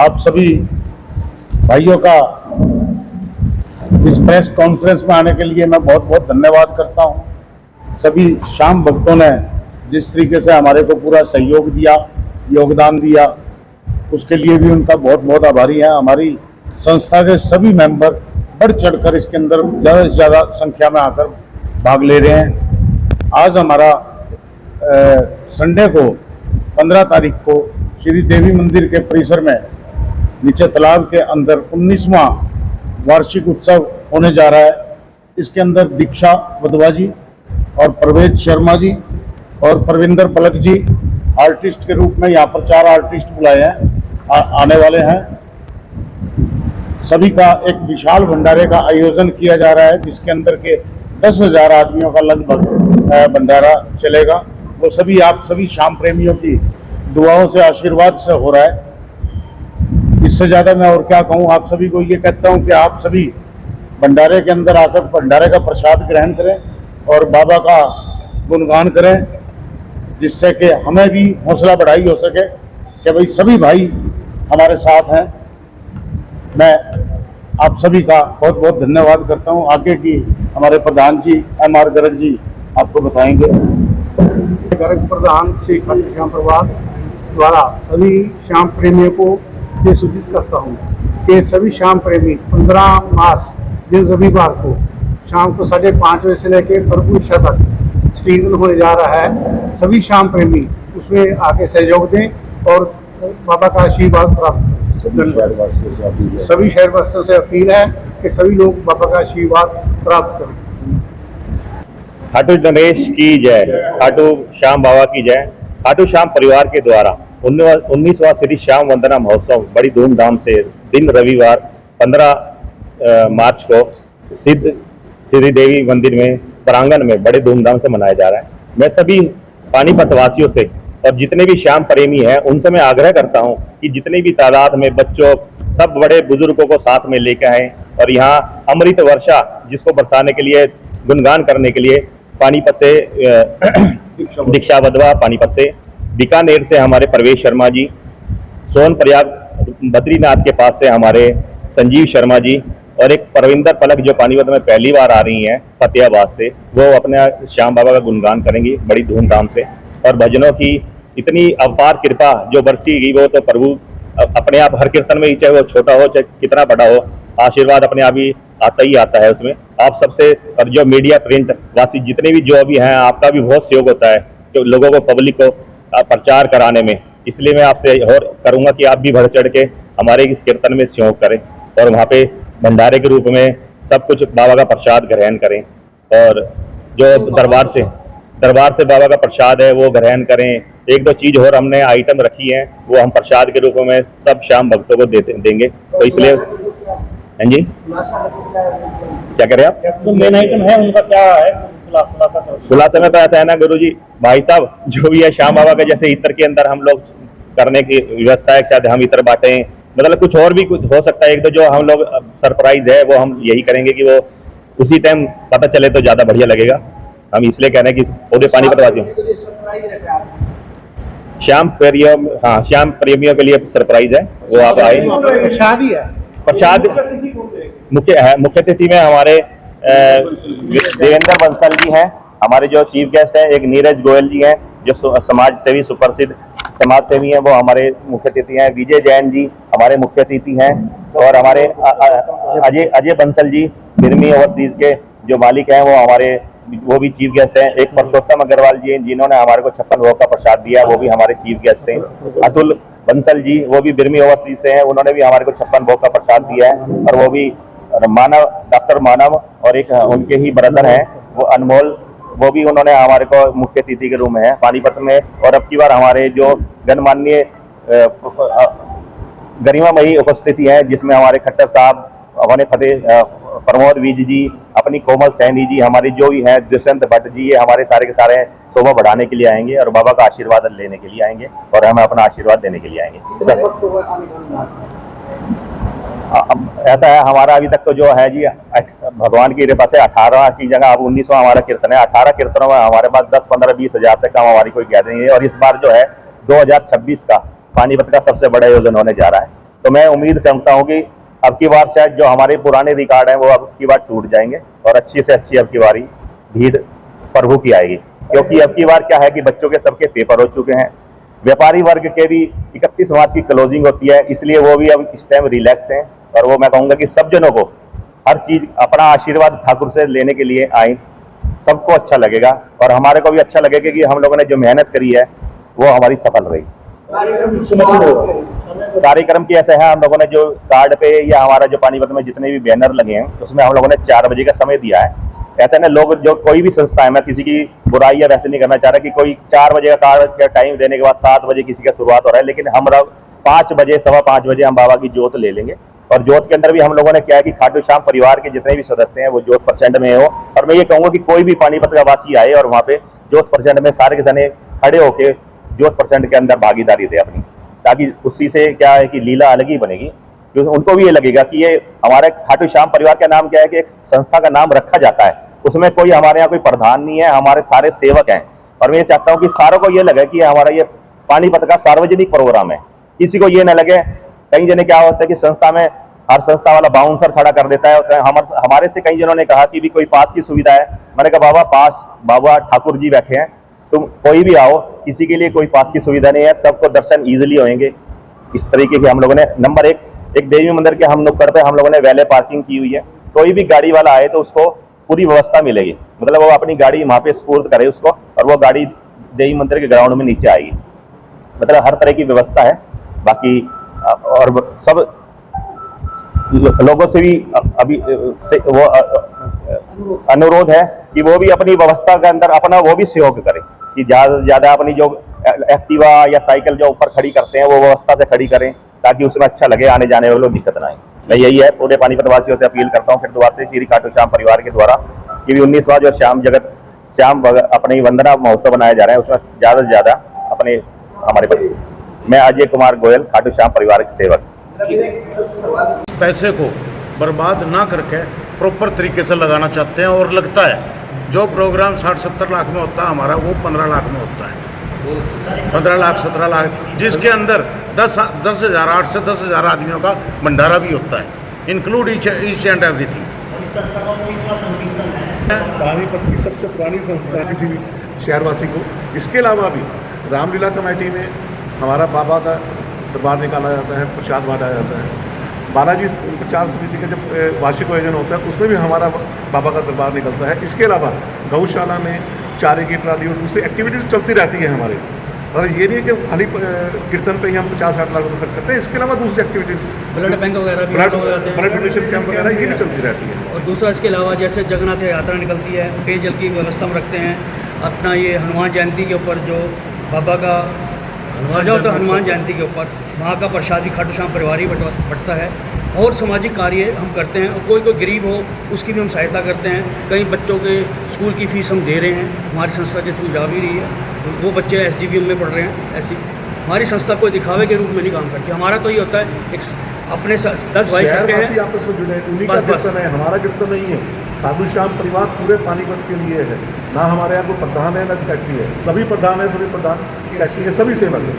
आप सभी भाइयों का इस प्रेस कॉन्फ्रेंस में आने के लिए मैं बहुत बहुत धन्यवाद करता हूं। सभी श्याम भक्तों ने जिस तरीके से हमारे को पूरा सहयोग दिया, योगदान दिया, उसके लिए भी उनका बहुत बहुत आभारी हैं। हमारी संस्था के सभी मेंबर बढ़ चढ़कर इसके अंदर ज़्यादा से ज़्यादा संख्या में आकर भाग ले रहे हैं। आज हमारा संडे को 15 तारीख को श्री देवी मंदिर के परिसर में नीचे तालाब के अंदर 19वां वार्षिक उत्सव होने जा रहा है। इसके अंदर दीक्षा वधवा जी और प्रवेश शर्मा जी और परविंदर पलक जी आर्टिस्ट के रूप में यहाँ पर 4 आर्टिस्ट बुलाए हैं, आने वाले हैं। सभी का एक विशाल भंडारे का आयोजन किया जा रहा है, जिसके अंदर के 10,000 आदमियों का लगभग भंडारा चलेगा। वो सभी आप सभी श्याम प्रेमियों की दुआओं से, आशीर्वाद से हो रहा है। इससे ज़्यादा मैं और क्या कहूँ। आप सभी को ये कहता हूँ कि आप सभी भंडारे के अंदर आकर भंडारे का प्रसाद ग्रहण करें और बाबा का गुणगान करें, जिससे कि हमें भी हौसला बढ़ाई हो सके कि भाई सभी भाई हमारे साथ हैं। मैं आप सभी का बहुत बहुत धन्यवाद करता हूँ। आगे की हमारे प्रधान जी M.R. गर्ग जी आपको बताएंगे। गर्ग प्रधान श्री खाटू श्याम परिवार द्वारा सभी श्याम प्रेमियों को ये सूचित करता हूँ कि सभी श्याम प्रेमी 15 मार्च दिन रविवार को शाम को 5:30 बजे से लेकर प्रभु इच्छा तक स्क्रीन होने जा रहा है। सभी श्याम प्रेमी उसमें आके सहयोग दें और बाबा का आशीर्वाद प्राप्त करें। सभी शहरवासियों से अपील है कि सभी लोग बाबा का आशीर्वाद प्राप्त करें। खाटू गणेश की जय, खाटू श्याम बाबा की जय। खाटू श्याम परिवार के द्वारा 19वां श्री श्याम वंदना महोत्सव बड़ी धूमधाम से दिन रविवार 15 मार्च को सिद्ध श्री देवी मंदिर में प्रांगण में बड़े धूमधाम से मनाया जा रहा है। मैं सभी पानीपत वासियों से और जितने भी श्याम प्रेमी हैं उनसे मैं आग्रह करता हूं कि जितने भी तादाद में बच्चों, सब बड़े बुजुर्गों को साथ में लेकर आए और यहाँ अमृत वर्षा जिसको बरसाने के लिए, गुणगान करने के लिए पानीपत से दीक्षा वधवा, पानीपत से, बीकानेर से हमारे प्रवेश शर्मा जी, सोनप्रयाग बद्रीनाथ के पास से हमारे संजीव शर्मा जी और एक परविंदर पलक जो पानीपत में पहली बार आ रही हैं फतेहाबाद से, वो अपने श्याम बाबा का गुणगान करेंगी बड़ी धूमधाम से। और भजनों की इतनी अपार कृपा जो बरसी गई, वो तो प्रभु अपने आप हर कीर्तन में ही, चाहे वो छोटा हो चाहे कितना बड़ा हो, आशीर्वाद अपने आप ही आता है उसमें। आप सबसे और जो मीडिया प्रिंट वासी जितने भी जो भी हैं, आपका भी बहुत सहयोग होता है जो लोगों को, पब्लिक को प्रचार कराने में। इसलिए मैं आपसे और करूंगा कि आप भी बढ़ चढ़ के हमारे इस कीर्तन में सहयोग करें और वहाँ पे भंडारे के रूप में सब कुछ बाबा का प्रसाद ग्रहण करें और जो दरबार से बाबा का प्रसाद है वो ग्रहण करें। 1-2 चीज और हमने आइटम रखी है, वो हम प्रसाद के रूप में सब श्याम भक्तों को देंगे। तो इसलिए हाँ जी, क्या करें आप? जो मेन आइटम है उनका क्या है? खुलासा में तो ऐसा है ना गुरु जी, भाई साहब, जो भी है श्याम बाबा के जैसे इत्र के अंदर हम लोग करने की व्यवस्था है, शायद हम इत्र बांटे, मतलब कुछ और भी कुछ हो सकता है। एक तो जो हम लोग सरप्राइज है वो हम यही करेंगे कि वो उसी टाइम पता चले तो ज्यादा बढ़िया लगेगा। हम इसलिए कह रहे हैं कि पूरे पानीपत वासियों, श्याम प्रेमियों के लिए सरप्राइज है, वो आप आए। प्रसाद मुख्य अतिथि में हमारे देवेंद्र बंसल जी हैं, हमारे जो चीफ गेस्ट हैं। एक नीरज गोयल जी हैं जो समाज सेवी, सुप्रसिद्ध समाज सेवी हैं, वो हमारे मुख्य अतिथि हैं। विजय जैन जी हमारे मुख्य अतिथि हैं और हमारे अजय बंसल जी बिरमी ओवरसीज के जो मालिक हैं, वो भी चीफ गेस्ट हैं। एक परसोत्तम अग्रवाल जी हैं जिन्होंने हमारे को 56 भोग का प्रसाद दिया, वो भी हमारे चीफ गेस्ट हैं। अतुल बंसल जी, वो भी बिरमी ओवरसीज से हैं, उन्होंने भी हमारे को 56 भोग का प्रसाद दिया है। और वो भी डॉक्टर मानव और एक उनके ही ब्रदर हैं वो अनमोल, वो भी उन्होंने हमारे को मुख्य अतिथि के रूप में है पानीपत में। और अब की बार हमारे जो गणमान्य गरिमामयी उपस्थिति है, जिसमें हमारे खट्टर साहब, हमारे प्रमोद विज जी, अपनी कोमल सैनी जी, हमारी जो भी है दुष्यंत भट्ट जी, ये हमारे सारे के सारे शोभा बढ़ाने के लिए आएंगे और बाबा का आशीर्वाद लेने के लिए आएंगे और हमें अपना आशीर्वाद देने के लिए आएंगे। ऐसा है हमारा अभी तक तो जो है जी, भगवान की कृपा से 18 की जगह अब 19वां हमारा कीर्तन है। 18 कीर्तनों में हमारे पास 10, 15, 20 हजार से कम हमारी कोई गैदरिंग है। और इस बार जो है 2026 का पानीपत का सबसे बड़ा आयोजन होने जा रहा है। तो मैं उम्मीद करता हूँ कि अब की बार शायद जो हमारे पुराने रिकॉर्ड हैं वो अब की बार टूट जाएंगे और अच्छी से अच्छी अब की बारी भीड़ प्रभु की आएगी। क्योंकि अब की बार क्या है कि बच्चों के सबके पेपर हो चुके हैं, व्यापारी वर्ग के भी 31 मार्च की क्लोजिंग होती है, इसलिए वो भी अब इस टाइम रिलैक्स हैं। और वो मैं कहूँगा कि सब जनों को हर चीज़ अपना आशीर्वाद ठाकुर से लेने के लिए आए, सबको अच्छा लगेगा और हमारे को भी अच्छा लगेगा कि हम लोगों ने जो मेहनत करी है वो हमारी सफल रही। कार्यक्रम की ऐसा है, हम लोगों ने जो कार्ड पे या हमारा जो पानीपत में जितने भी बैनर लगे हैं उसमें हम लोगों ने 4 बजे का समय दिया है। ऐसा ना लोग जो कोई भी संस्था है, मैं किसी की बुराई या वैसे नहीं करना चाह रहा कि कोई 4 बजे का कार्ड का टाइम देने के बाद 7 बजे किसी का शुरुआत हो रहा है, लेकिन हम 5 बजे 5:15 बजे हम बाबा की जोत ले लेंगे। और जोत के अंदर भी हम लोगों ने क्या है कि खाटू श्याम परिवार के जितने भी सदस्य हैं वो जोत प्रचंड में हो। और मैं ये कहूँगा कि कोई भी पानीपत का वासी आए और वहाँ पे जोत प्रचंड में सारे के सारे खड़े होके जोत प्रचंड के अंदर भागीदारी दे अपनी, ताकि उसी से क्या है कि लीला अलग ही बनेगी। क्योंकि उनको भी ये लगेगा कि ये हमारे खाटू श्याम परिवार का नाम क्या है कि एक संस्था का नाम रखा जाता है, उसमें कोई हमारे यहाँ कोई प्रधान नहीं है, हमारे सारे सेवक हैं। और मैं ये चाहता हूँ कि सारों को ये लगे कि हमारा ये पानीपत का सार्वजनिक प्रोग्राम है, किसी को ये न लगे। कई जने क्या होता है कि संस्था में हर संस्था वाला बाउंसर खड़ा कर देता है। हमारे से कई जनों ने कहा कि भी कोई पास की सुविधा है, मैंने कहा बाबा पास बाबा ठाकुर जी बैठे हैं, तुम कोई भी आओ, किसी के लिए कोई पास की सुविधा नहीं है, सबको दर्शन इजीली होंगे। इस तरीके के हम लोगों ने नंबर एक देवी मंदिर के हम नुक्कड़ पे हम लोगों ने वैले पार्किंग की हुई है। कोई भी गाड़ी वाला आए तो उसको पूरी व्यवस्था मिलेगी, मतलब वो अपनी गाड़ी वहाँ पे स्पूर्द करे उसको और वो गाड़ी देवी मंदिर के ग्राउंड में नीचे आएगी, मतलब हर तरह की व्यवस्था है। बाकी और सब लोगों से भी अभी से वो अनुरोध है कि वो भी अपनी व्यवस्था के अंदर अपना वो भी सहयोग करें, कि ज़्यादा से ज़्यादा अपनी जो एक्टिवा या साइकिल जो ऊपर खड़ी करते हैं वो व्यवस्था से खड़ी करें, ताकि उसमें अच्छा लगे, आने जाने वालों को दिक्कत ना आए। मैं यही है पूरे पानीपत वासियों से अपील करता हूँ फिर दोबारा से श्री खाटू श्याम परिवार के द्वारा कि 19वां जो श्याम अपनी वंदना महोत्सव बनाया जा रहा है उसमें ज़्यादा से ज़्यादा अपने हमारे मैं अजय कुमार गोयल खाटू श्याम परिवार के सेवक। पैसे को बर्बाद ना करके प्रॉपर तरीके से लगाना चाहते हैं और लगता है जो प्रोग्राम 60-70 लाख में होता है हमारा वो 15 लाख में होता है, 15 लाख 17 लाख, जिसके अंदर 10,000 8 से 10,000 आदमियों का भंडारा भी होता है, include each and everything. Panipat की सबसे पुरानी संस्था है किसी भी शहरवासी को। इसके अलावा भी रामलीला कमेटी में हमारा बाबा का दरबार निकाला जाता है, प्रसाद बांटा जाता है। बालाजी प्रचार समिति का जब वार्षिक आयोजन होता है उसमें भी हमारा बाबा का दरबार निकलता है। इसके अलावा गौशाला में चारे की ट्राली और दूसरी एक्टिविटीज़ चलती रहती है हमारे, और ये नहीं है कि खाली कीर्तन पे ही हम 50-60 लाख रुपये खर्च करते हैं। इसके अलावा दूसरी एक्टिविटीज़ ब्लड बैंक वगैरह भी ब्लड डोनेशन कैंप वगैरह ये भी चलती रहती है। और दूसरा इसके अलावा जैसे जगन्नाथ यात्रा निकलती है, पेयजल की व्यवस्था हम रखते हैं। अपना ये हनुमान जयंती के ऊपर जो बाबा का हनुमान जयंती के ऊपर वहाँ का प्रसाद भी खाटू श्याम परिवार ही बंटता है। और सामाजिक कार्य हम करते हैं, और कोई गरीब हो उसकी भी हम सहायता करते हैं। कई बच्चों के स्कूल की फ़ीस हम दे रहे हैं, हमारी संस्था के थ्रू जा भी रही है। वो बच्चे SDVM में पढ़ रहे हैं। ऐसी हमारी संस्था कोई दिखावे के रूप में नहीं काम करती, हमारा तो ये होता है एक अपने 10 भाई करते हैं, आपस में जुड़े, उन्हीं का कीर्तन है, हमारा कीर्तन नहीं है। खाटू श्याम परिवार पूरे पानीपत के लिए है, ना हमारे यहाँ कोई प्रधान है ना सेक्रेटरी है, सभी प्रधान है, सभी प्रधान सेक्रेटरी है, सभी सेवक है।